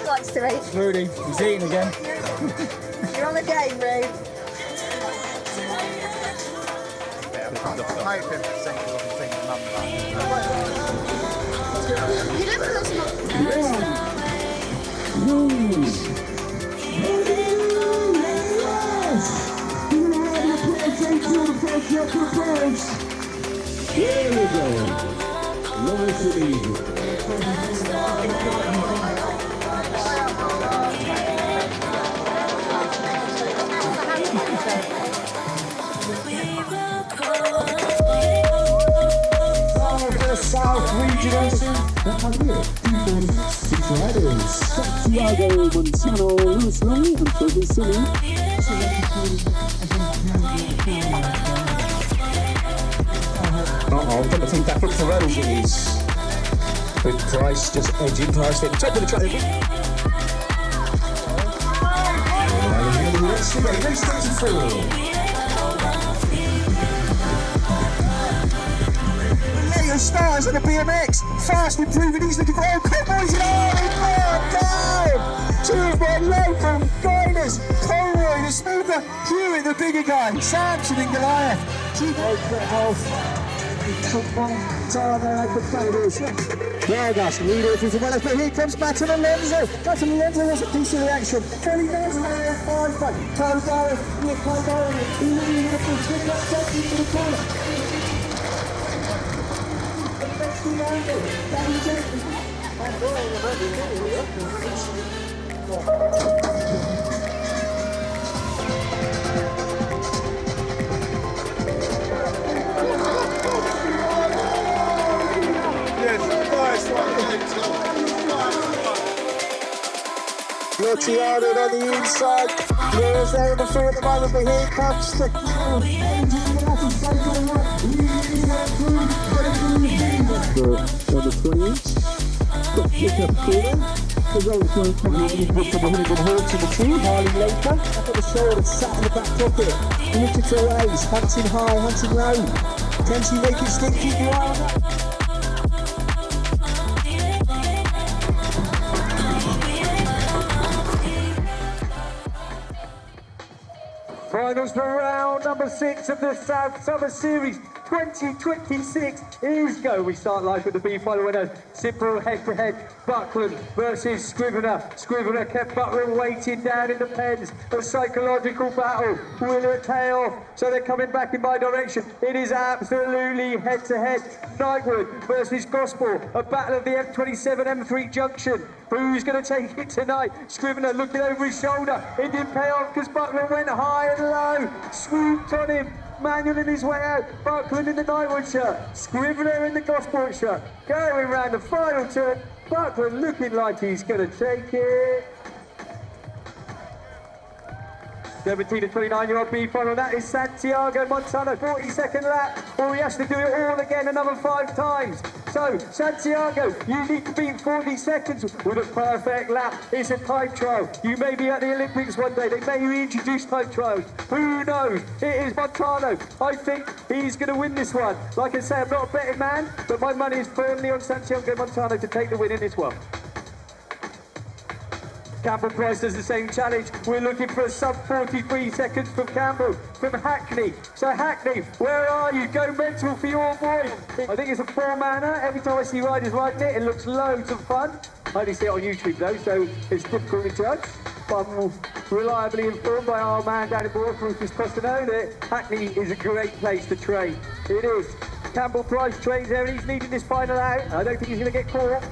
Likes to eat. Rudy, he's eating again. You're on the game, Rude. You don't put us Here we go. Nice and easy. South regional Santiago, Montano, Lewis Lee, and Toby Silly. Uh-oh, but I think that looks around is with Price just edging past it. Top of the track. Race 34. Stars on the BMX, fast improving, he's looking for Cowboys in down! Two of my local guiders, Conroy the smoother, Hewitt the bigger guy, Samson and Goliath. Vargas, leader from well, but here comes Matt and Alonso. Matt and Alonso was a piece of the action. Kelly goes in there, 5-5. Kyle Barrett, Nick Kyle Barrett, leading the full swing up, taking to the corner. Luciano on the inside. Laura's there in the free at the moment, but here comes the On the 20-inch. Got pick up corner. The roll going probably from the Hooligan Hall to the team. Harley later. Up at the shoulder, sat in the back pocket. Look at her ways, hunting high, hunting low. Can she make it stick? Keep your eye on that. Finals for round number 6 of the South Summer Series 2026 is go. We start live with the B-Final winners. Simple head-to-head, Buckland versus Scrivener. Scrivener kept Buckland waiting down in the pens. A psychological battle. Will it pay off? So they're coming back in my direction. It is absolutely head-to-head. Nightwood versus Gospel. A battle of the M27 M3 junction. Who's going to take it tonight? Scrivener looking over his shoulder. It didn't pay off because Buckland went high and low. Swooped on him. Manualing his way out. Buckland in the Nightwood shirt. Scrivener in the Gospel shirt. Going round the final turn. Buckland looking like he's going to take it. 17 to 29-year-old B-Final, that is Santiago Montano, 42nd lap, or he has to do it all again another 5 times. So, Santiago, you need to beat 40 seconds with a perfect lap. It's a time trial. You may be at the Olympics one day. They may reintroduce time trials. Who knows? It is Montano. I think he's going to win this one. Like I say, I'm not a betting man, but my money is firmly on Santiago Montano to take the win in this one. Campbell Price does the same challenge. We're looking for a sub 43 seconds from Campbell, from Hackney. So Hackney, where are you? Go mental for your boy. I think it's a 4-manner. Every time I see riders riding it, it looks loads of fun. I only see it on YouTube though, so it's difficult to judge. But I'm reliably informed by our man down in Bournemouth, Rufus Costanone, that Hackney is a great place to train. It is. Campbell Price trains there and he's leading this final out. I don't think he's going to get caught.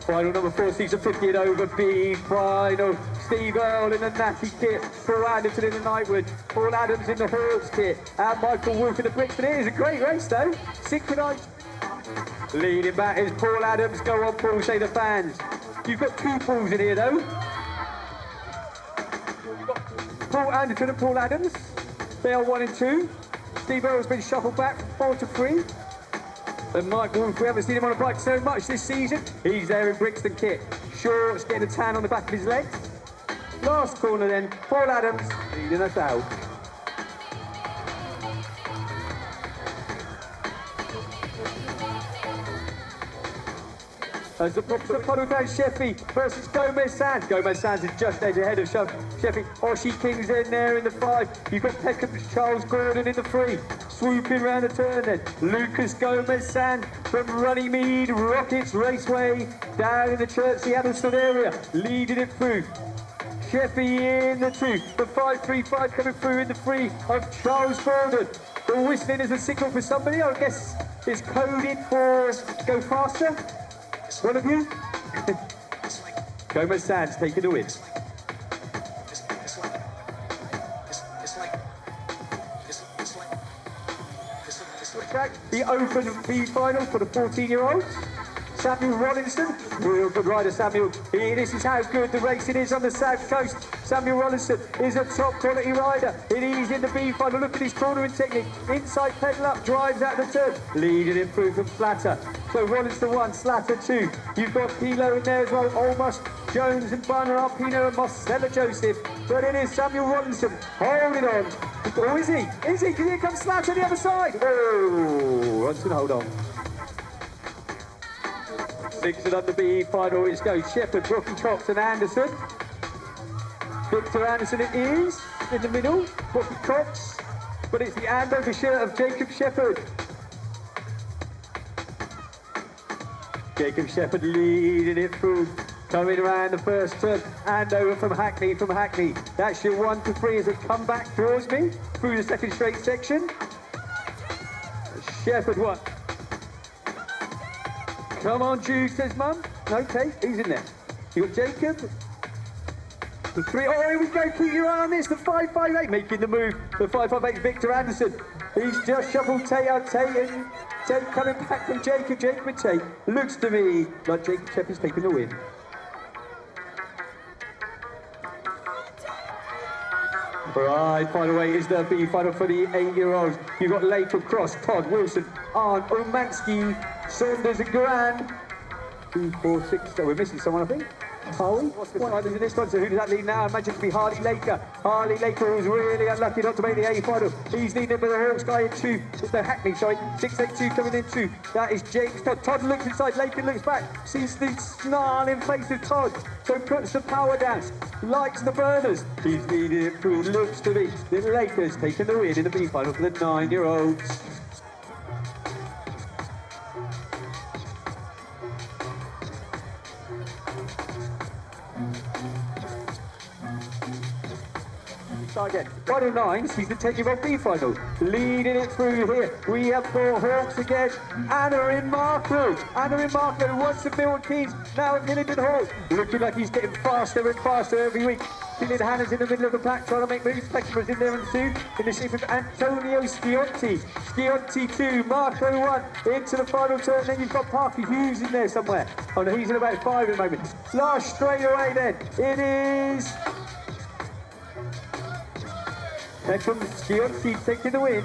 Final number 4, season 50 and over, B-Final. Steve Earle in the Natty kit, Paul Anderson in the Nightwood, Paul Adams in the Hawks kit, and Michael Wolf in the Brixton. It is a great race though, synchronised. Leading back is Paul Adams. Go on, Paul, say the fans. You've got 2 Pauls in here though. You've got Paul Anderson and Paul Adams. They are 1 and 2. Steve Earle's been shuffled back from 4 to 3. And Mike Wolf, we haven't seen him on a bike so much this season. He's there in Brixton kit. Shorts, getting a tan on the back of his legs. Last corner then, Paul Adams leading us out. As the box of puddle down Sheffy versus Gomez Sands. Gomez Sands is just edge ahead of Sheffy. Oshie King's in there in the 5. You've got Peckham's Charles Gordon in the 3. Swooping round the turn then. Lucas Gomez Sands from Runnymede Rockets Raceway down in the Chertsey Addlestone area. Leading it through. Sheffy in the 2. The 5-3-5 coming through in the 3 of Charles Gordon. The whistling is a signal for somebody. I guess it's coded for go faster. One of you? Gomez Sands taking the win. The Open B-Final for the 14-year-olds. Samuel Rollinson, real good rider Samuel. This is how good the racing is on the south coast. Samuel Rollinson is a top quality rider. He's in the B-Final. Look at his cornering technique. Inside pedal up, drives out the turn. Leading it through from Slatter. So Rollinson 1, Slatter 2. You've got Pilo in there as well. Almost Jones and Barnard, Pino and Marcella Joseph. But it is Samuel Rollinson holding on. Oh, is he? Is he? Here comes Slatter on the other side. Oh, Rollinson, hold on. Mixing up the B-Final, it goes Shepherd, Brookie, Cox and Anderson. Victor Anderson it is, in the middle, Brookie Cox. But it's the Andover shirt of Jacob Shepherd. Jacob Shepherd leading it through, coming around the first turn. Andover from Hackney, That's your 1 to 3 as it come back towards me, through the second straight section. Shepherd 1. Come on, Jude, says Mum. Okay, who's in there? You got Jacob. The 3, oh, here we go, keep your eye on this. The 558 making the move. The 558 Victor Anderson. He's just shuffled Tate coming back from Jacob. Jacob and Tate. Looks to me like Jacob Shepherd's taking the win. Right, final 8 is the B-Final for the 8-year-olds. You've got Latham, Cross, Todd, Wilson, Arndt, Umansky, Saunders and Grand. 2, 4, 6, so we're missing someone, I think. Harley? What's the riders in this one? So who does that lead now? I imagine it to be Harley Laker. Harley Laker was really unlucky not to make the A-Final. He's leading with the Hawks guy in 2. No, Hackney, sorry. 682 coming in 2. That is James Todd. Todd looks inside, Laker looks back. Sees the snarling face of Todd. So puts the power down. Lights the burners. He's leading it through. Looks to be the Lakers taking the win in the B-Final for the 9-year-olds. Again. Final 9 sees the 10-year-old B-Final. Leading it through here. We have 4 Hawks again. Anna in Markle. Once at Milton Keynes, now at Hillingdon Hall. Looking like he's getting faster and faster every week. Dylan Hannah's in the middle of the pack trying to make moves. Peckham in there in 2. In the shape of Antonio Schionti. Schionti 2, Marco 1. Into the final turn. Then you've got Parker Hughes in there somewhere. Oh no, he's in about 5 at the moment. Last straight away then. It is Peckham Schionti taking the win.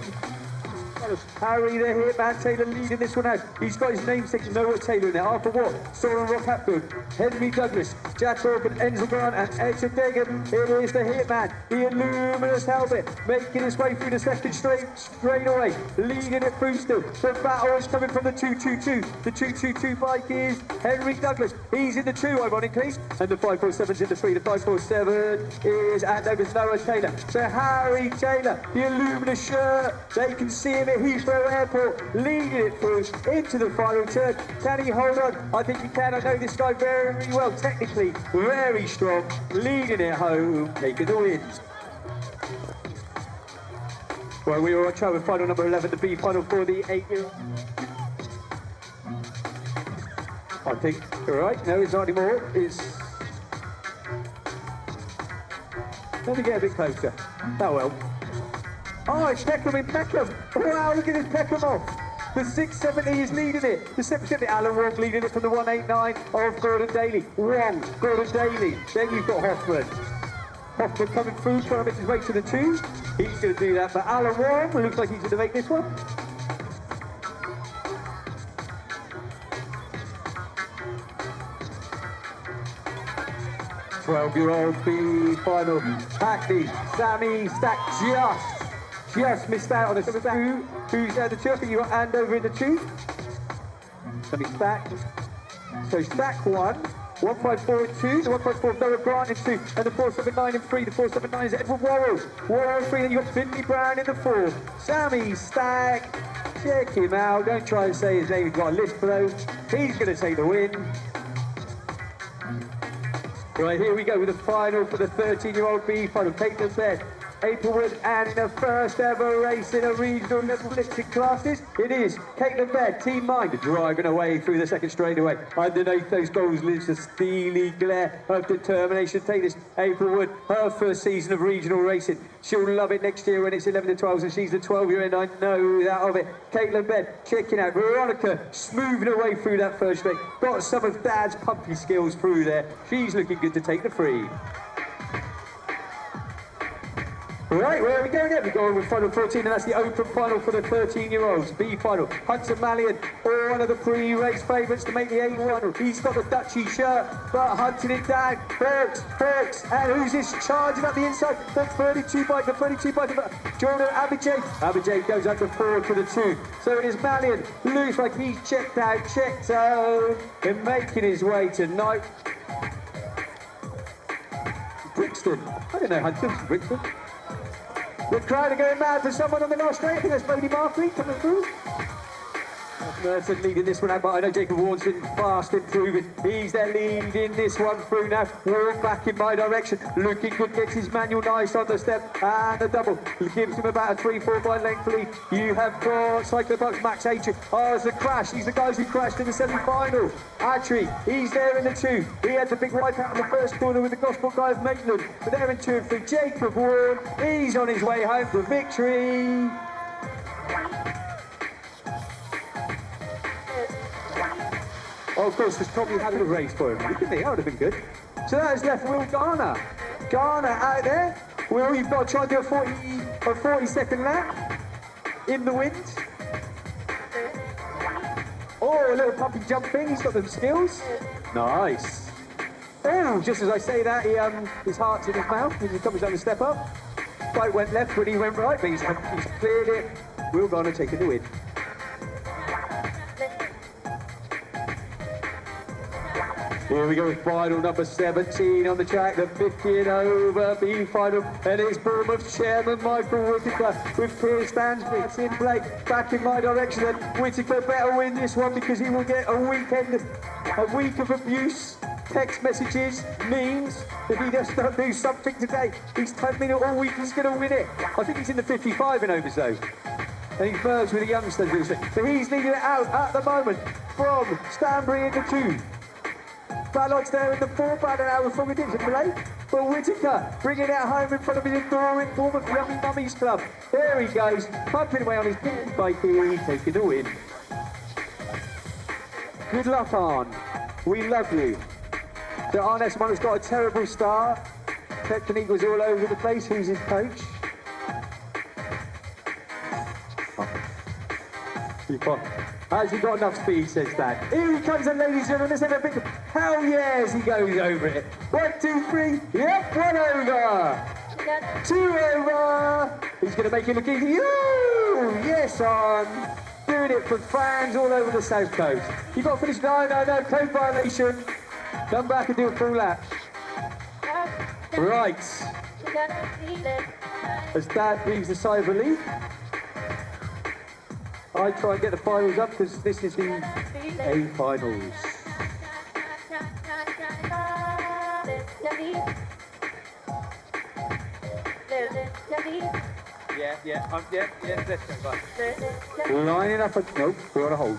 Harry the Hitman Taylor leading this one out. He's got his namesake Noah Taylor in there. Arthur Watt, Soren Rockapgood, Henry Douglas, Jack Orban, Enzel Grant and Edson Degan. It is the Hitman, the Illuminous helmet, making his way through the second straight away, leading it through still. The battle is coming from the 222. The 222 bike is Henry Douglas. He's in the 2, ironically. And the 547's in the 3. The 547 is Andover's Noah Taylor. So Harry Taylor, the Illuminous shirt, they can see him at Heathrow Airport, leading it through into the final turn. Can he hold on? I think he can. I know this guy very well, technically very strong, leading it home, taking the win. Well, we are on track with final number 11, the B-Final for the 8-year-old. I think, all right, no, it's not anymore. It's... Let me get a bit closer. That will. Oh, it's Peckham in Peckham. Wow, look at this Peckham off. The 670 is leading it. The 770, Alan Wong leading it from the 189 of Gordon Daly. Wong, Gordon Daly. Then you've got Hoffman. Hoffman coming through, trying to make his way to the 2. He's going to do that for Alan Wong. Looks like he's going to make this one. 12-year-old B-Final. Hackney, Sammy Stack just missed out on the two. Who's there, the two? I think you got Andover in the two. Sammy Stack. So Stack 1, 154 in 2, the 154 Noah Grant in 2, and the 479 in 3, the 479 is Edward Worrell. Worrell in 3, then you got Finley Brown in the 4. Sammy Stack, check him out, don't try and say his name, he's got a list for those. He's going to take the win. Right, here we go with the final for the 13-year-old B-Final. Caitlin Bed, Aplewood, and in the first ever race in a regional level lifting classes, it is Caitlin Bed, Team Mind, driving away through the second straightaway. Underneath those goals lives a steely glare of determination. Take this, Aplewood, her first season of regional racing. She'll love it next year when it's 11 to 12s and she's the 12-year-old, I know that of it. Caitlin Bed, checking out. Veronica, smoothing her way through that first straight. Got some of Dad's pumpy skills through there. She's looking good to take the free. Right, where are we going now? We're going with final 14, and that's the open final for the 13-year-olds. B-Final. Hudson Mallion, one of the pre-race favourites to make the A1. He's got the Dutchy shirt, but hunting it down. Burks, and who's this charging up the inside? The 32 bike, Jordan Abijay. Abijay goes up to 4 to the 2. So it is Mallion, looks like he's checked out, and making his way tonight. Brixton. I don't know Hunting's Brixton. The crowd are going mad for someone on the last straight. I think that's Brady Markley coming through. Merton leading this one out, but I know Jacob Warren's been fast improving. He's there leading this one through now. Warren back in my direction. Looking good, gets his manual nice on the step. And the double. He gives him about a 3-4 by length lead. You have got Cyclobucks, Max Atri. Oh, it's a crash. He's the guys who crashed in the semi-final. Atri, he's there in the 2. He had the big wipe out in the first corner with the Gospel guy of Maitland. But they're in 2 and 3. Jacob Warren, he's on his way home for victory. Oh, of course, there's probably had a race for him, didn't he? That would have been good. So that has left Will Garner. Garner out there. Will, you've got to try and do a 40-second lap in the wind. Oh, a little pumpy jump thing. He's got them skills. Nice. Oh, just as I say that, his heart's in his mouth as he comes down the step up. Bike went left when he went right, but he's cleared it. Will Garner taking the win. Here we go with final number 17 on the track, the 50 and over B-Final, and it's Bournemouth chairman Michael Whittaker with Piers Stansbury. It's in Blake, back in my direction, and Whittaker better win this one because he will get a week of abuse, text messages, memes. If he does not do something today, he's told me that all week he's going to win it. I think he's in the 55 and overs though. And he's merged with the youngsters. So he's leading it out at the moment from Stanbury in the 2. Ballott's there in the 4, about an hour from it into play. But Whittaker bringing it home in front of his adoring Bournemouth Yummy Mummies Club. There he goes, pumping away on his big bike here, taking the win. Good luck, Arne. We love you. So Arne Esmond has got a terrible start. Technique was all over the place. Who's his coach? Has he got enough speed, says Dad. Here he comes, and ladies and gentlemen, let's have a big hell yes, he goes over it. 1, 2, 3, yep, 1 over. 2 over. He's going to make it look easy. Ooh, yes, on. Doing it for fans all over the South Coast. You've got to finish 9, no, code violation. Come back and do a full lap. Right. As Dad breathes a sigh of relief, I try and get the finals up because this is the A-Finals. Yeah, let's go back. Lining up, nope, we're on a hold.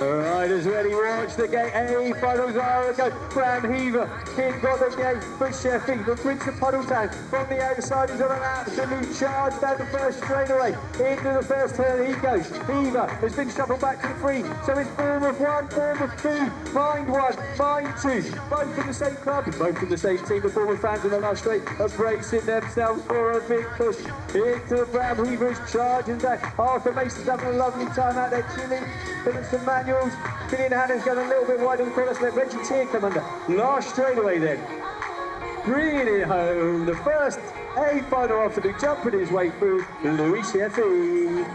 Riders ready, watch the gate. A-Finals are a go. Bram Heaver, King got the gate, but Sheffy, the Prince of Puddletown from the outside is on an absolute charge down the first straightaway. Into the first turn he goes. Heaver has been shuffled back to the 3, so it's Bournemouth 1, Bournemouth 2, Mind 1, Mind 2. Both from the same club, both from the same team. The Bournemouth fans in the last straight are bracing themselves for a big push. Into Bram Heaver is charging back. Arthur Mason's having a lovely time out there chilling. But it's the man Daniels. Killian Hannah's going a little bit wide on the corner, so let Reggie Tier come under. Last straightaway then. Bringing it home, the first A final afternoon, jumping his way through, Louis Sheffy.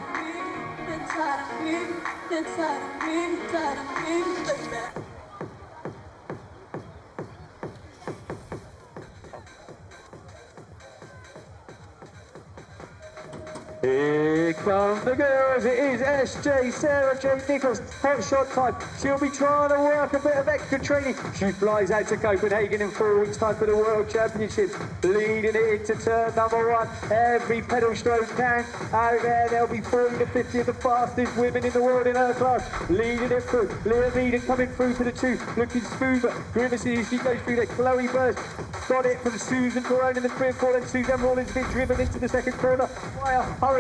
Here come the girls, it is SJ, Sarah J. Nichols, hot shot time. She'll be trying to work a bit of extra training. She flies out to Copenhagen in 4 weeks' time for the World Championships, leading it into turn number 1. Every pedal stroke count out there. There'll be 40 to 50 of the fastest women in the world in her class, leading it through. Leah Eden coming through to the 2, looking smoother. Grimacing as she goes through there. Chloe Burst got it from Susan Perone in the 3 and 4, and Suzanne Rawlins been driven into the second corner by a hurricane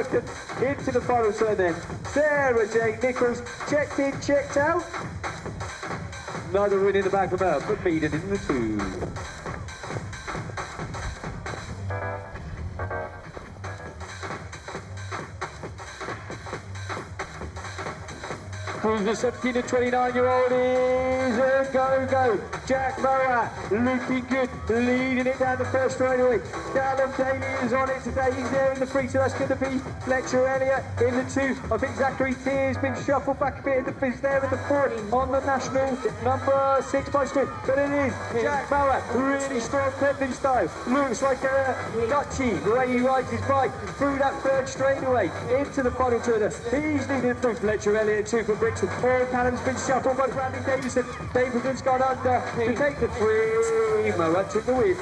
into the final turn then. Sarah J. Nichols checked in, checked out. Another win in the back of her, but Meaden in the 2. The 17 to 29-year-old is a go-go. Jack Moat looking good, leading it down the first straightaway. Callum Daly is on it today. He's there in the 3, so that's going to be Fletcher Elliott in the 2. I think Zachary Tears been shuffled back a bit in the 5th there in the 4 on the national number 6 by sprint. But it is Jack Moat, really strong pedaling style. Looks like a Dutchie the way he rides his bike through that 3rd straightaway into the final turn. He's leading through Fletcher Elliott 2 for Brixton. Paul Callum's been shuffled by Bradley Davison. Davidson's gone under to take the 3. Moat took the win.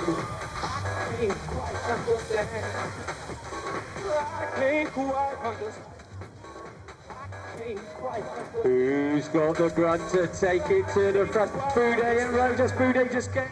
Who's got the grunt to take it to the front? Boudet and Rojas. Boudet just get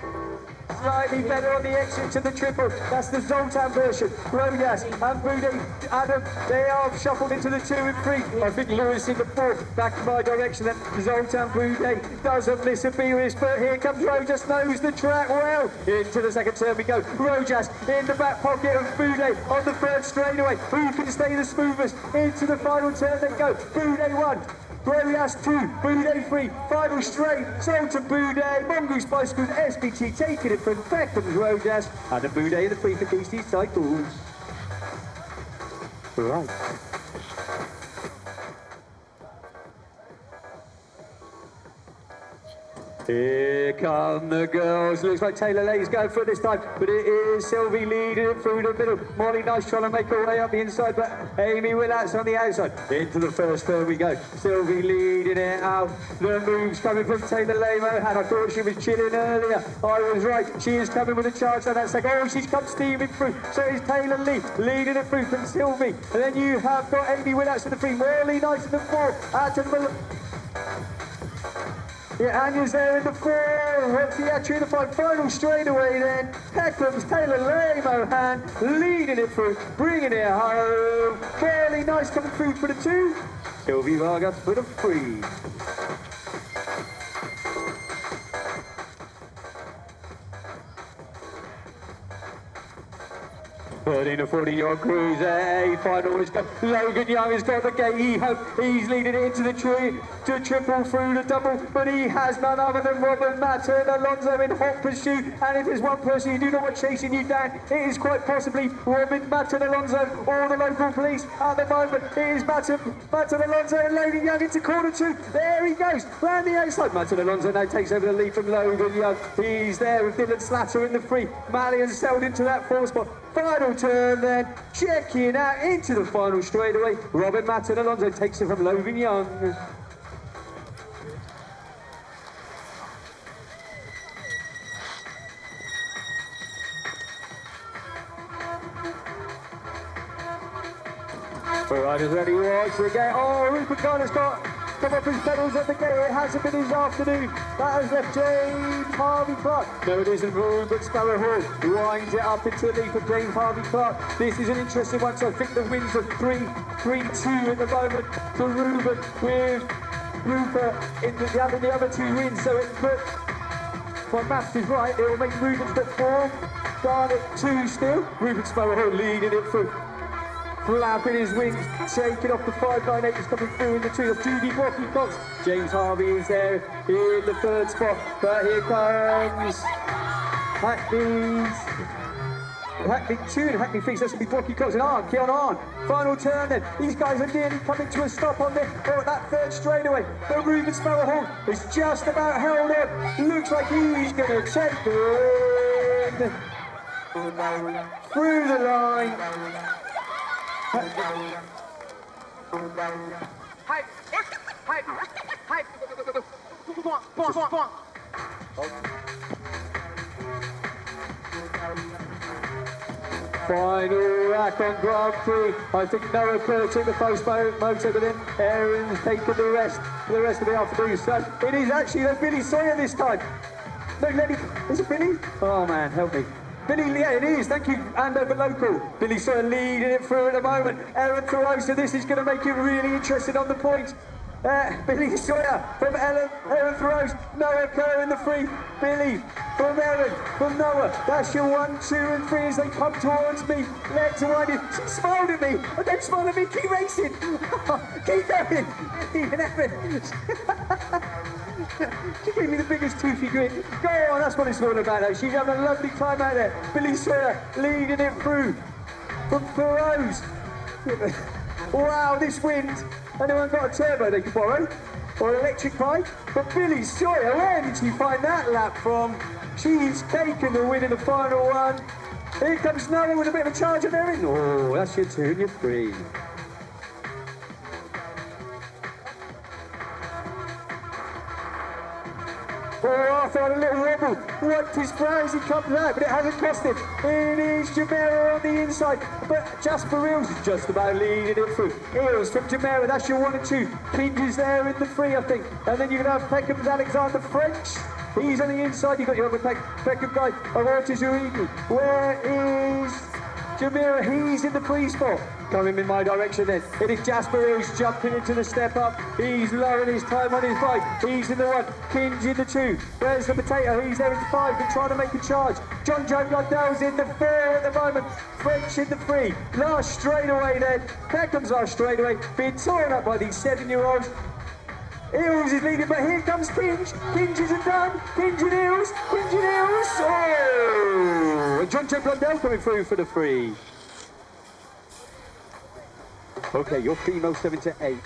slightly better on the exit to the triple. That's the Zoltan version. Rojas and Boudet, Adam, they are shuffled into the 2 and 3. I think Lewis in the 4, back in my direction. Then Zoltan Boudet doesn't miss a beat, but here comes Rojas, knows the track well. Into the second turn we go. Rojas in the back pocket of Boudet on the 3rd straightaway. Who can stay the smoothest? Into the final turn they go. Boudet 1. Rojas 2, Boudet 3, final straight, Zoltan Boudet, Mongoose Bicycles, SBT taking it from Peckham Rojas, and the Boudet in the 3 for DC Cycles. Right. Here come the girls. Looks like Taylor Lay's going for it this time, but it is Sylvie leading it through the middle. Molly Nice trying to make her way up the inside, but Amy Willats on the outside. Into the first turn we go. Sylvie leading it out. The moves coming from Taylor Lay. And I thought she was chilling earlier. I was right. She is coming with a charge on that second. Oh, she's come steaming through. So it's Taylor Lee leading it through from Sylvie. And then you have got Amy Willats in the 3. Molly Nice in the 4. Out to the Yeah, Anya's there in the 4. What's the entry in the 5? Final straightaway then. Peckham's Taylor Lay Mohan leading it through, bringing it home. Fairly Nice coming through for the 2. Sylvie Vargas for the 3. But in a 40-yard cruise, A final is got Logan Young has got the gate. He's leading it into the tree to triple through the double, but he has none other than Robert Matter and Alonso in hot pursuit. And if there's one person you do not want chasing you down, it is quite possibly Robert Matter and Alonso or the local police at the moment. It is Matter and Alonso and Logan Young into corner 2. There he goes, round the outside. Matter and Alonso now takes over the lead from Logan Young. He's there with Dylan Slatter in the 3. Malian sailed into that 4 spot. Final turn then, checking out into the final straightaway. Robin Matt and Alonso takes it from Logan Young. Alright, is ready once again. Oh, Rupert Garner's got come up his pedals at the gate. It hasn't been his afternoon. That has left James Harvey Clark. No, it isn't. Rupert Sparrow winds it up into the lead for James Harvey Clark. This is an interesting one, so I think the wins are 3-2 at the moment for Rupert, with Rupert in the other 2 wins. So it put, if my maths is right, it will make Rupert at 4, Garnet 2 still. Rupert Sparrow leading it through. flapping his wings, taking off the 598 that's coming through in the 2 of Judy Rocky Cox. James Harvey is there in the 3rd spot, but here comes Hackney 2 and Hackney 3, so that's going to be Rocky Cox and on. Final turn then. These guys are nearly coming to a stop on that 3rd straightaway. But Ruben Sparrowhawk is just about held up. Looks like he's going to take the win. Through the line. Final rack on Grand Prix. I think Noah Kerr took the first moto, but then Aaron's taken the rest of the afternoon. So it is actually Billy Sawyer this time. No, Lenny, is it Billy? Oh man, help me. Billy, yeah, it is. Thank you, Andover Local. Billy Sawyer leading it through at the moment. Aaron Thoreau, so this is going to make it really interesting on the points. Billy Sawyer from Aaron Thoreau. Noah Kerr in the 3. Billy from Aaron, from Noah. That's your 1, 2 and 3 as they come towards me. Let's wind it. She smiled at me. Oh, don't smile at me. Keep racing. Keep going. Even Aaron. She gave me the biggest toothy grin. Go on, that's what it's all about. Though. She's having a lovely time out there. Billy Sawyer leading it through from Thoreau's. Wow, this wind. Anyone got a turbo they could borrow? Or an electric bike? But Billy Sawyer, where did she find that lap from? She's taken the win in the final one. Here comes Noah with a bit of a charge of Erin. Oh, that's your 2 and your 3. Oh, Arthur had a little wobble, wiped his brow as he comes out, but it hasn't cost him. It is Jamera on the inside, but Jasper Eels is just about leading it through. Eels from Jamera, that's your 1 and 2. Kinge is there in the 3, I think. And then you're going to have Peckham's Alexander French. He's on the inside. You've got your other Peckham guy, Aperture BMX. Where is Jamera? He's in the 3 spot. Coming in my direction then. It is Jasper Eels jumping into the step up. He's lowering his time on his bike. He's in the 1. Kinge in the 2. Where's the potato? He's there in 5 and trying to make a charge. John Joe Blundell's in the 4 at the moment. French in the 3. Last straightaway then. Peckham's last straightaway. Being torn up by these 7-year-olds. Eels is leading, but here comes Kinge. Kinge isn't done. Kinge and Eels. Kinge and Eels. Oh! And John Joe Blundell coming through for the 3. Okay, your female 7 to 8.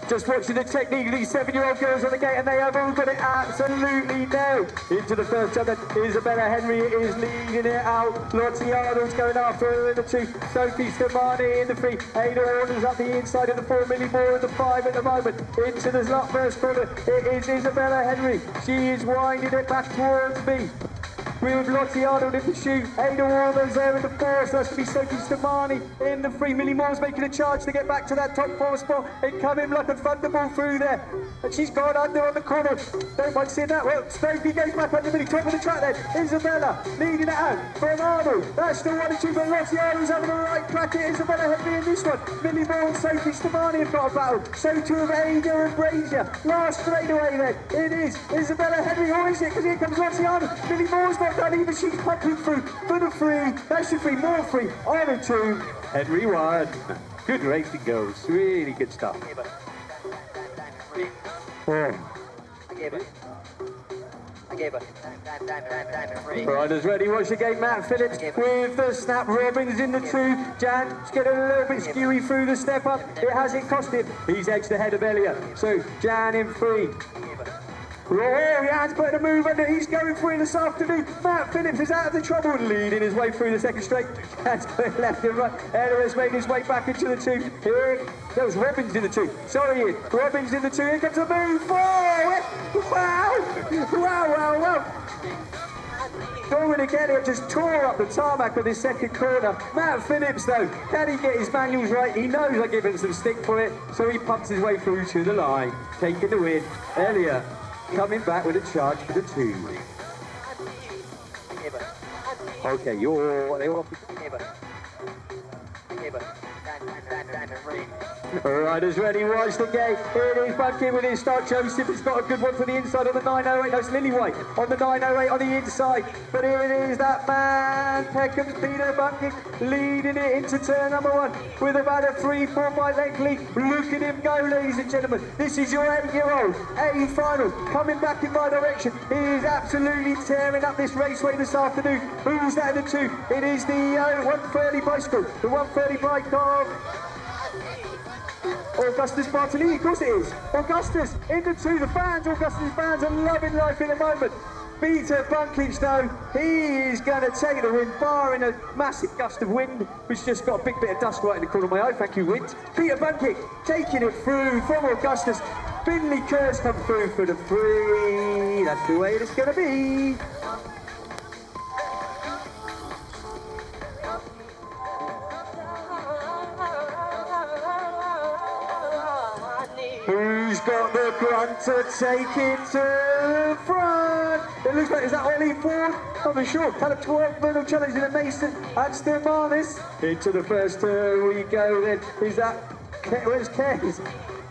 Just watching the technique of these 7-year-old girls on the gate, and they have all got it absolutely nailed. Into the first time, then Isabella Henry is leading it out. Lottie Arnold's going after her in the 2. Sophie Stamani in the 3. Ada Warner's up the inside of the 4. Millie Moore in the 5 at the moment. Into the first corner, it is Isabella Henry. She is winding it back towards me. With Lottie Arnold in the chute, Ada Warner's there in the 4, so that's going to be Sophie Stamani in the 3. Millie Moore's making a charge to get back to that top 4 spot. It coming like a thunderbolt through there. And she's gone under on the corner. Don't mind seeing that. Well, Sophie goes back under Millie, top of the track then. Isabella leading it out from Arnold. That's still 1 and 2, but Lottie Arnold's having a right crack at Isabella Henry in this one. Millie Moore and Sophie Stamani have got a battle. So too have Ada and Brazier. Last straightaway then. It is Isabella Henry, or is it? Because here comes Lottie Arnold. Millie Moore's not done either, she's pumping through for the 3. That's the 3, more 3, Arnold 2, Henry 1. Good racing girls, really good stuff. Oh. Riders ready, watch the gate. Matt Phillips with the snap. Robbins in the 2. Jan's getting a little bit skewy through the step up. It hasn't cost him. He's edged ahead of Elliot. So Jan in 3. Oh, Jan's putting a move under. He's going through this afternoon. Matt Phillips is out of the trouble, leading his way through the second straight. Jan's going left and right. Elliot's made his way back into the 2. Here, that was Robbins in the 2. Sorry, Ian. Robbins in the 2. Here comes a move. Oh, wow! Wow. Dominic Elliott just tore up the tarmac of his second corner. Matt Phillips, though, can he get his manuals right? He knows I give him some stick for it, so he pumps his way through to the line, taking the win. Elliott coming back with a charge for the 2. Okay, you're... Riders ready, watch the gate. Here it is, back in with his start. Joseph has got a good one for the inside on the 908. That's Lillywhite on the 908 on the inside. But here it is, that man, Peckham's Peter Bunking, leading it into turn number 1 with about a 3-4 bike length lead. Look at him go, ladies and gentlemen. This is your 8-year-old, A-Final, coming back in my direction. He is absolutely tearing up this raceway this afternoon. Who's that in the 2? It is the 130 bicycle, the 130 bike of Augustus Bartolini. Of course it is. Augustus in the 2. The fans, Augustus fans are loving life in the moment. Peter Bunkage though, he is going to take the win, barring a massive gust of wind, which just got a big bit of dust right in the corner of my eye. Thank you, wind. Peter Bunkage taking it through from Augustus. Finley Kerr's come through for the 3. That's the way it's going to be. Who's got the grunt to take it to the front? It looks like, is that Ollie Ford? I'm not sure. Caleb 12, Bernal challenging a Mason and Stemanis. Into the first turn we go then. Is that, where's Kez?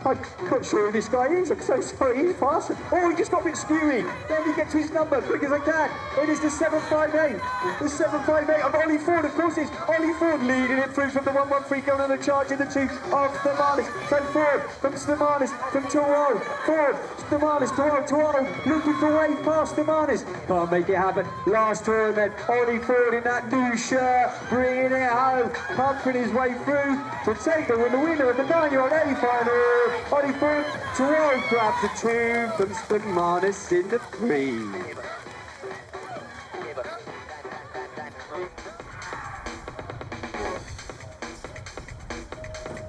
I'm not sure who this guy is. I'm so sorry, he's faster. Oh, he just got a bit skewy. Let me get to his number, quick as I can. It is the 758. The 758 of Ollie Ford, of course it's Ollie Ford leading it through from the 113, going on the charge in the 2 of Stemanis. So Ford from Stemanis, from Toro. Ford, Stemanis, Toro, looking for way past Stemanis. Can't make it happen. Last turn then, Ollie Ford in that new shirt, bringing it home, pumping his way through to take the winner of the 9-year-old A-Final. Ollie Ford, Toro grabs the 2 from Stemanis in the 3.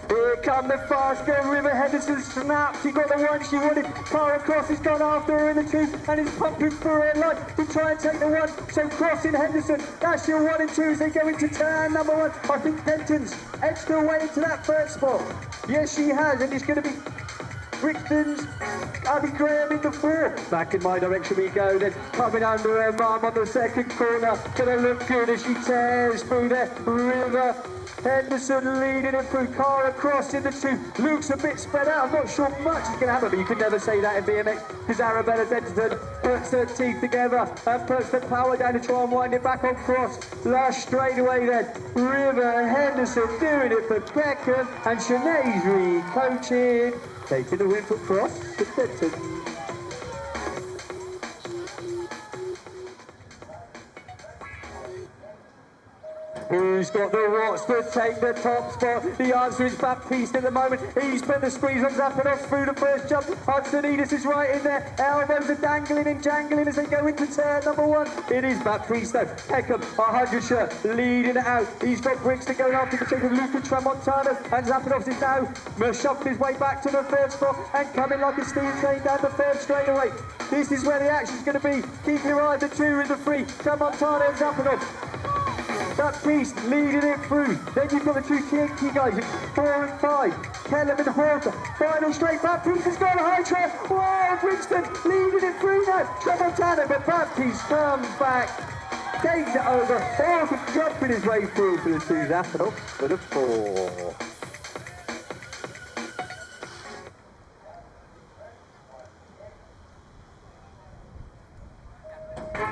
Here come the fast girl, River Henderson snapped. She got the one she wanted. Cara Cross has gone after her in the 2 and is pumping for her life to try and take the 1. So Cross in Henderson, that's your 1 and 2 as they go into turn number 1. I think Kenton's edged her way into that 3rd spot. Yes, she has, and it's going to be Brixton's Abby Graham in the 4. Back in my direction we go then, coming under her mum on the 2nd corner. Gonna look good as she tears through there. River Henderson leading it through. Cara Cross in the 2. Luke's a bit spread out. I'm not sure much is going to happen, but you could never say that in BMX because Arabella Denton puts her teeth together and puts the power down to try and wind it back on Cross. Last straightaway then, River Henderson doing it for Peckham and Sinead's re-coaching. Taking the win for Cross to Denton. Who's got the watch to take the top spot? The answer is Baptiste at the moment. He's put the squeeze on Zapanov through the first jump. Hudson-Edis is right in there. Elbows are dangling and jangling as they go into turn number 1. It is Baptiste though. Peckham, 100 shirt, leading it out. He's got Brixton going after the shape of Luca Tramontana. And Zapanov is now shuffling his way back to the 3rd spot and coming like a steam train down the 3rd straightaway. This is where the action's going to be. Keep your eye on the 2 and the 3. Tramontana and Zapanov. Baptiste leading it through. Then you've got the 2 key guys, 4 and 5. Kellum and Horter. Final straight. Baptiste has got a high track. Whoa, Brixton leading it through now. Tramontana, but Baptiste comes back. Takes it over. Horter jumping his way through for the 2. Zapanov for the 4.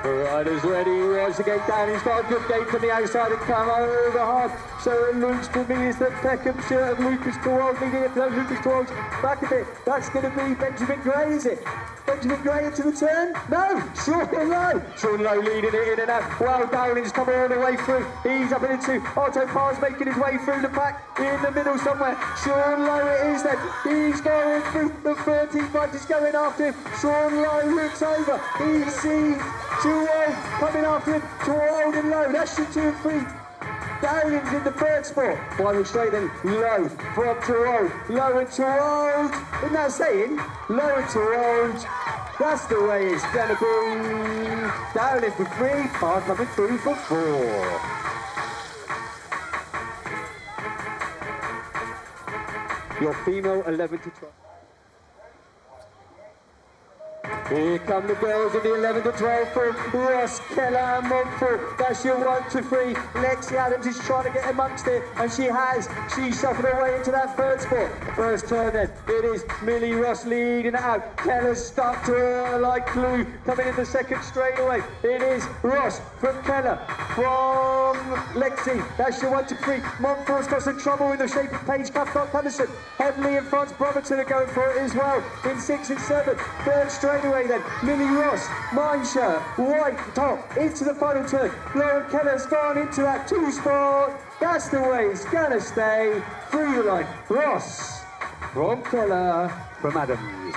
The rider's ready, wants to get down, he's got a good gate from the outside and come over hard. So it looks to me as the Peckham shirt of Lucas Towald leading it for Lucas Towald back a bit. That's going to be Benjamin Gray, is it? Benjamin Gray into the turn? No, Sean Lowe. Sean Lowe leading it in and out. Well, Downing's coming all the way through. He's up into Otto Parr's making his way through the pack in the middle somewhere. Sean Lowe it is then. He's going through the 13 fighters going after him. Sean Lowe looks over. He sees Towald coming after him. Towald and Lowe. That's your 2 and 3. Downing's in the 3rd spot. Final straight then, Lowe from Towald. Lowe and Towald. Isn't that saying? Lowe and Towald. That's the way it's gonna be. Downing for 3, Parr coming through for 4. Your female 11 to 12. Here come the girls in the 11 to 12 pool. Ross, Keller and Montfort. That's your 1 to 3. Lexi Adams is trying to get amongst it, and she has. She shuffled her way into that third spot. First turn then. It is Millie Ross leading it out. Keller's stuck to her like glue. Coming in the second straightaway. It is Ross from Keller. From Lexi. That's your 1 to 3. Montfort's got some trouble with the shape of Page Cuffcock Henderson. Heavily in front. Brotherton are going for it as well. In 6 and 7. Third straightaway then. Millie Ross. Mine shirt. White top. Into the final turn. Lauren Keller's gone into that 2 spot. That's the way it's gonna stay. Through the line. Ross from Keller from Adams.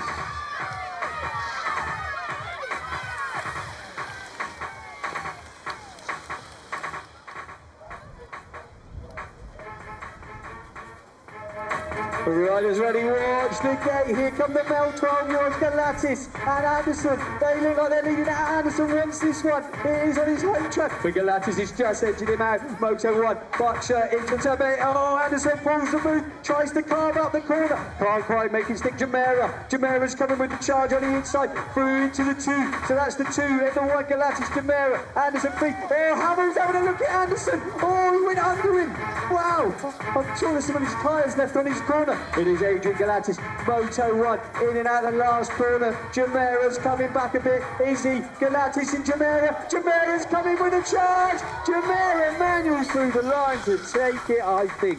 Riders ready, watch the gate. Here come the male 12-year-olds, Galatis and Anderson. They look like they're leading out. Anderson wants this one. It is on his home track. But Galatis is just edging him out. Moto 1, Butcher into turn 8. Oh, Anderson pulls the move, tries to carve up the corner. Can't quite make him stick. Jamera. Jamera's coming with the charge on the inside. Through into the 2. So that's the 2. And the 1, Galatis, Jamera. Anderson free. Oh, Hamill's having a look at Anderson. Oh, he went under him. Wow. I'm sure there's some of his tyres left on his corner. It is Adrian Galatis, Moto 1, in and out the last corner. Jamera's coming back a bit. Is he? Galatis and Jamera. Jamera's coming with a charge. Jamera manuals through the line to take it, I think.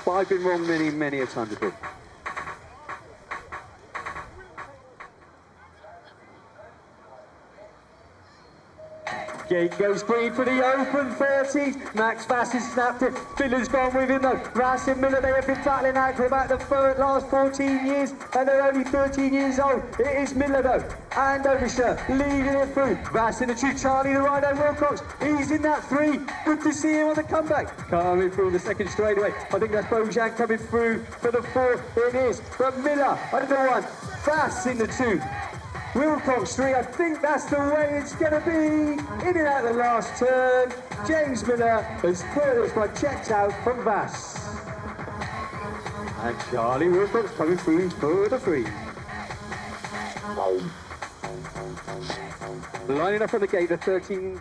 But I've been wrong many, many a time before. Gate goes green for the open 30. Max Vass has snapped it. Miller's gone with him though. Vass and Miller, they have been battling out for about the last 14 years, and they're only 13 years old. It is Miller though, and Oversher leading it through. Vass in the 2, Charlie the Rhino Wilcox. He's in that 3. Good to see him on the comeback. Coming through the second straightaway. I think that's Bojan coming through for the 4. It is from Miller under 1. Vass in the 2. Wilcox 3, I think that's the way it's going to be. In and out the last turn. James Miller has put this one checked out from Vass. And Charlie Wilcox coming through for the 3. Lining up on the gate, the 13.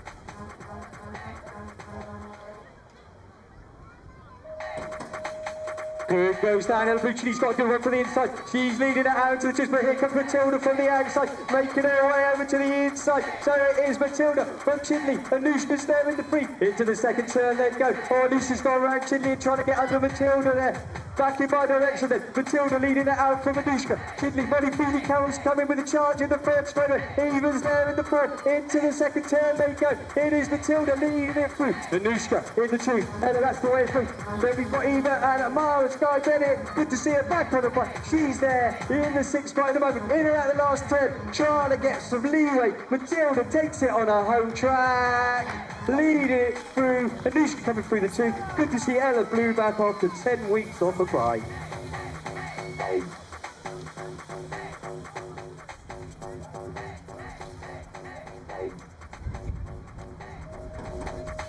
Here goes Daniel Bucci's got a good run from the inside. She's leading it out to the 2, but here comes Matilda from the outside, making her way over to the inside. So it is Matilda from Chidley. Anushka's there in the 3. Into the second turn, they go. Oh, Anushka's gone around Chidley and trying to get under Matilda there. Back in my direction then. Matilda leading it out from Anushka. Chidley, Molly Feely Carroll's coming with a charge in the third straightaway. Evans there in the 4. Into the second turn they go. It is Matilda leading it through. Anushka in the 2. And that's the way through. Then we've got Eva and Mara Sky Bennett. Good to see her back on the bike. She's there in the 6th spot at the moment. In and out the last turn. Trying to get some leeway. Matilda takes it on her home track. Leading it through. Anushka coming through the 2. Good to see Ella Blue back after 10 weeks off a bike.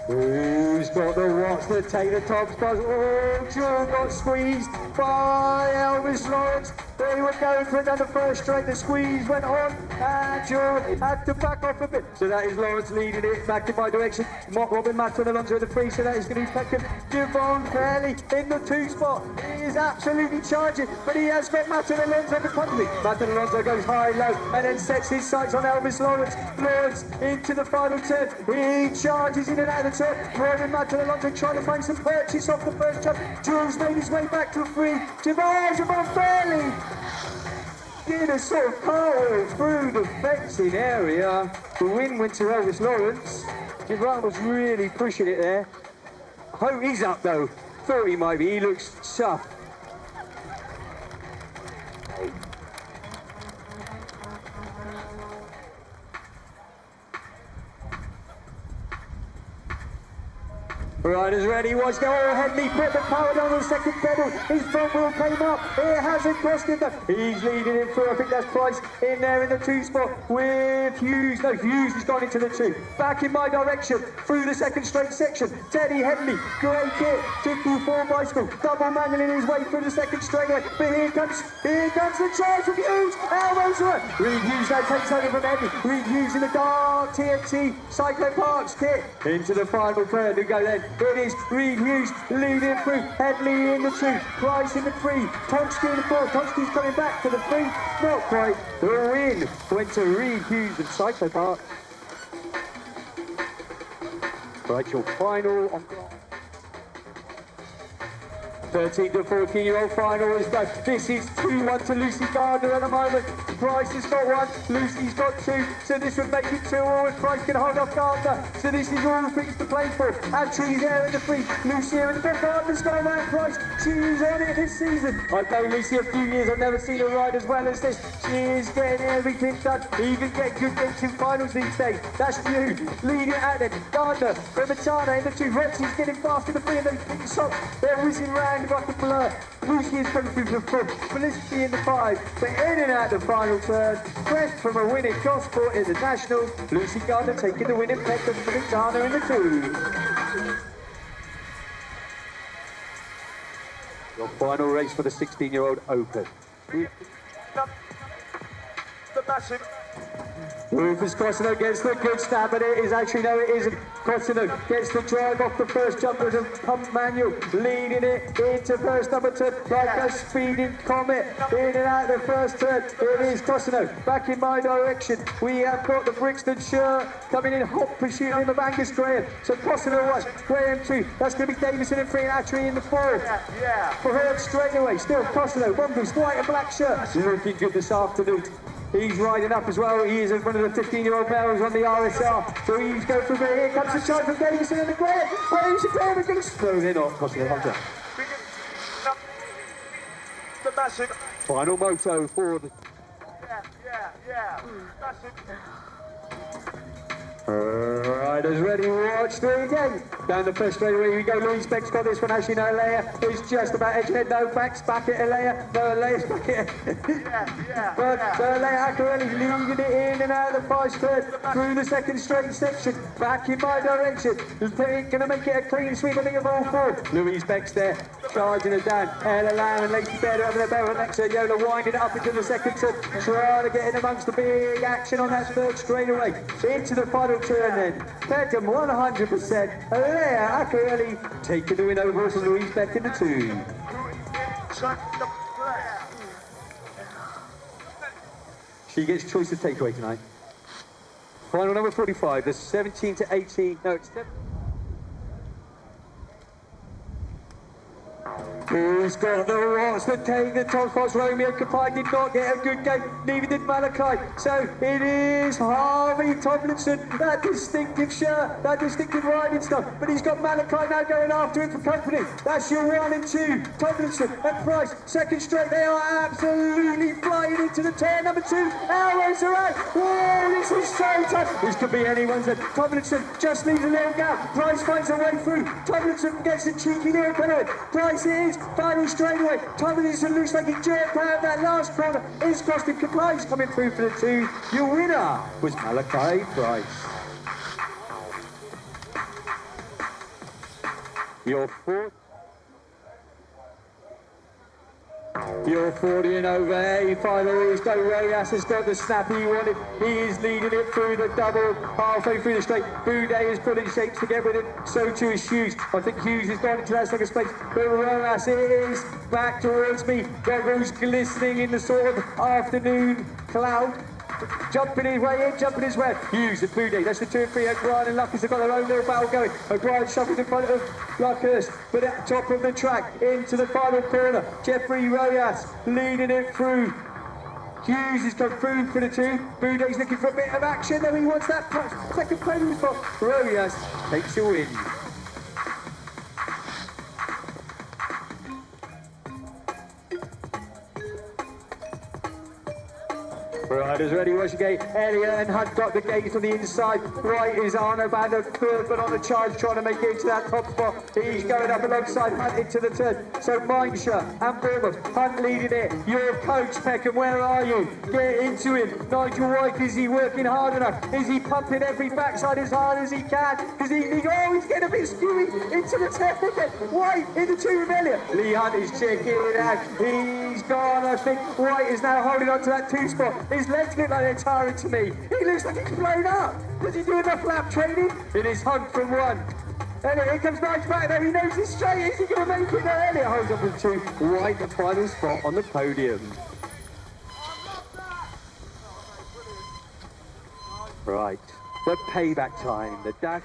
Who's got the watch to take the top spot? Oh, Joe got squeezed by Elvis Lawrence. They were going for another first straight. The squeeze went on, and Joe had to back off a bit. So that is Lawrence leading it back in my direction. Robin Matton Alonso in the 3, so that is going to be Peckham. Devon Fairley in the 2 spot. He is absolutely charging, but he has got Matton Alonso in the front of him. Matton Alonso goes high, low, and then sets his sights on Elvis Lawrence. Lawrence into the final turn. He charges in and out of the turn. Robin Matton Alonso trying to find some purchase off the first jump. Jules made his way back to a 3. Devon Fairley did a sort of cartwheel through the fencing area. The win went to Elvis Lawrence. Javon was really pushing it there. Hope he's up though. Thought he might be. He looks tough. Riders ready, watch go ahead, he put the power down on the second pedal, his front wheel came up, it hasn't cost him though, he's leading it through, I think that's Price in there in the 2 spot with Hughes, no Hughes has gone into the 2, back in my direction, through the second straight section, Teddy Headley, great hit, Tickle 4 bicycle, double manualing his way through the second straightaway, but here comes the charge from Hughes, elbows right, Reed Hughes now takes over from Headley, Reed Hughes in the dark TNT, Cyclo Parks kit, into the final third, we go then. It is Reed Hughes leading through, Headley in the 2, Price in the 3, Tomsky in the 4, Tomsky's coming back to the 3, not quite, the win went to Reed Hughes of Cyclo Park. Right, your final on 13 to 14-year-old final is done. This is 2-1 to Lucy Gardner at the moment. Price has got 1, Lucy's got 2, so this would make it 2-all if Price can hold off Gardner. So this is all things to play for. Atree's there in the 3, Lucy here in the 4, Gardner's going around Price. She's on it this season. I've known Lucy a few years, I've never seen her ride as well as this. She is getting everything done, even getting good into finals these days. That's you, leading at it. Gardner, Rematana in the 2, Rexy's getting fast in the 3 and then picking shots. They're whizzing round like a blur. Lucy is coming through for 4, Felicity in the 5, but in and out the final turn. Fresh from a win in Gosport in the Nationals, Lucy Gardner taking the win in Peckham BMX in the 2. Your final race for the 16-year-old Open. The massive. Rufus Cossino gets the good stab, but it is actually, no, it isn't. Cossino gets the drive off the first jump with a pump manual, leading it into first number 2, like a speeding comet, in and out the first turn. It is Cossino back in my direction. We have got the Brixton shirt coming in hot pursuit of Angus Graham. So Cossino 1, Graham 2, that's going to be Davison in 3 and Attree in the 4. For her straight away, still Cossino, Mongoose, white and black shirt, looking good this afternoon. He's riding up as well. He is one of the 15-year-old males on the RSR. So he's going through there. Here comes the charge from Davison and the Graham. Where's the Graham? He's going to throw it off. The massive. Final moto for the... Massive. Riders ready, watch 3 again. Down the first straightaway we go. Louise Beck's got this one. Actually, no, Alea is just about edge ahead. No, back at Alea. No, Alea's back at But Alea Accarelli's leading it in and out of the 5 third through the second straight section. Back in my direction. Going to make it a clean sweep, I think, of all 4. Louise Beck's there, charging it down. Ella Lamb and Lacey Baird over the barrel next to Yola, winding it up into the second turn. Trying to get in amongst the big action on that third straightaway. Into the final turn then. Peckham 100%. Alea Accarelli taking the win over from Louise Beck in the 2. She gets choice of takeaway tonight. Final number 45, the 17 to 18. No, it's 7. Who's got the watch the take the top spots? Romeo Kapai did not get a good game, neither did Malachi. So it is Harvey Tomlinson, that distinctive shirt, that distinctive riding stuff. But he's got Malachi now going after him for company. That's your 1 and 2. Tomlinson and Price, second straight. They are absolutely flying into the turn. Number 2, Elrows are out. Whoa, this is so tough. This could be anyone's. Tomlinson just leaves a little gap. Price finds a way through. Tomlinson gets a cheeky near penalty. Price is final straightaway. Tomlinson looks like he jerked out that last corner. It's costing Kapai's coming through for the 2. Your winner was Malachi Price. Your 4th. Your 40 and over, A5 is go. Royas has got the snap he wanted. He is leading it through the double, halfway through the straight. Boudet is pulling shapes to get with it. So too is Hughes. I think Hughes has gone into that second space. But Royas is back towards me. Goggles glistening in the sort of afternoon cloud. Jumping his way in, jumping his way. Hughes and Boudet, that's the 2 and 3. O'Brien and Lucas have got their own little battle going. O'Brien shuffles in front of Lucas, but at the top of the track, into the final corner. Jeffrey Royas leading it through. Hughes has gone through for the 2. Boudet's looking for a bit of action, though he wants that second podium spot. Royas takes a win. Riders ready, watch the gate. Elliot and Hunt got the gate from the inside. Right is Arno Van der third, but on the charge, trying to make it into that top spot. He's going up alongside Hunt into the turn. So Mindshire and Bournemouth, Hunt leading it. Your coach, Peckham, where are you? Get into him. Nigel White, is he working hard enough? Is he pumping every backside as hard as he can? Is he, oh, he's getting a bit skewy into the turn again. White in the two with Elliot. Lee Hunt is checking it out. He's gone, I think. White is now holding on to that two spot. His legs look like they're tiring to me. He looks like he's blown up. Does he do enough lap training? It is Hunt from one. Elliot, here comes Nigel back there. He knows he's straight. Is he going to make it? No, Elliot holds up with two. White, the final spot on the podium. Right, the payback time. The dash.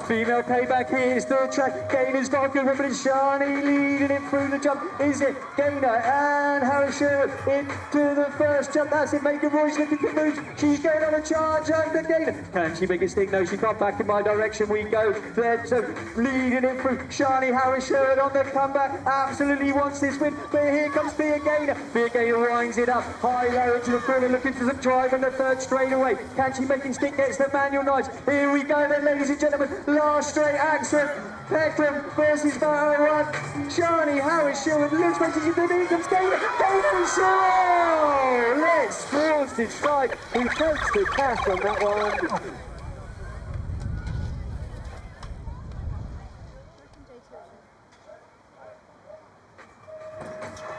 Female payback here is third track. Gainer's got a good one, but it's Shani leading it through the jump. Is it Gainer and Harry Sherwood into the first jump? That's it. Megan Roy's looking to move. She's going on a charge over Gainer. Can she make a stick? No, she can't. Back in my direction we go. There, so leading it through. Shani Harry Sherwood on the comeback. Absolutely wants this win. But here comes Thea Gainer. Thea Gainer winds it up. High low into the corner, looking for some drive on the third straight away. Can she make a stick? Gets the manual nice. Here we go then, ladies and gentlemen. Last straight action, Peckham versus Moto 1. Shani Harris Sherwood looks like she's going to comes Gainer. Gainer Sherwood! Let's force this fight. He takes the cash on that one.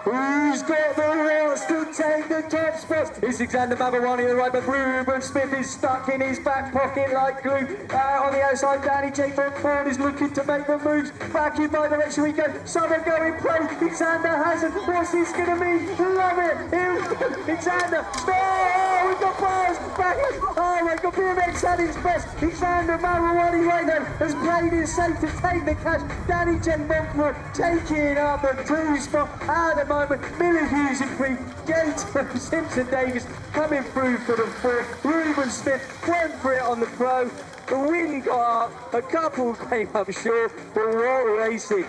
Who's got the rails to take the top spot? It's Alexander Mavawani on the right, but Ruben Smith is stuck in his back pocket like glue. Out on the outside, Danny J. Ford is looking to make the moves. Back in my direction we go. Someone going pro. Alexander hasn't. What's this going to mean? Love it. Alexander. Oh, we've got bars. Back. Oh my God, BMX at its best. Alexander Mavawani right there has played it safe to take the cash. Danny J. Montfort taking up the two spot at the moment. Miller Hughes in three, Gates from Simpson Davis coming through for the fourth. Ruben Smith went for it on the pro. The wind got up, a couple came up short, but what racing.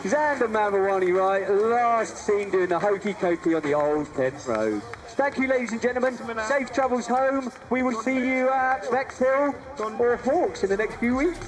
Xander Mamawani right, last seen doing the hokey cokey on the old Kent Road. Thank you, ladies and gentlemen. Safe travels home. We will see you at Bexhill or Hawks in the next few weeks.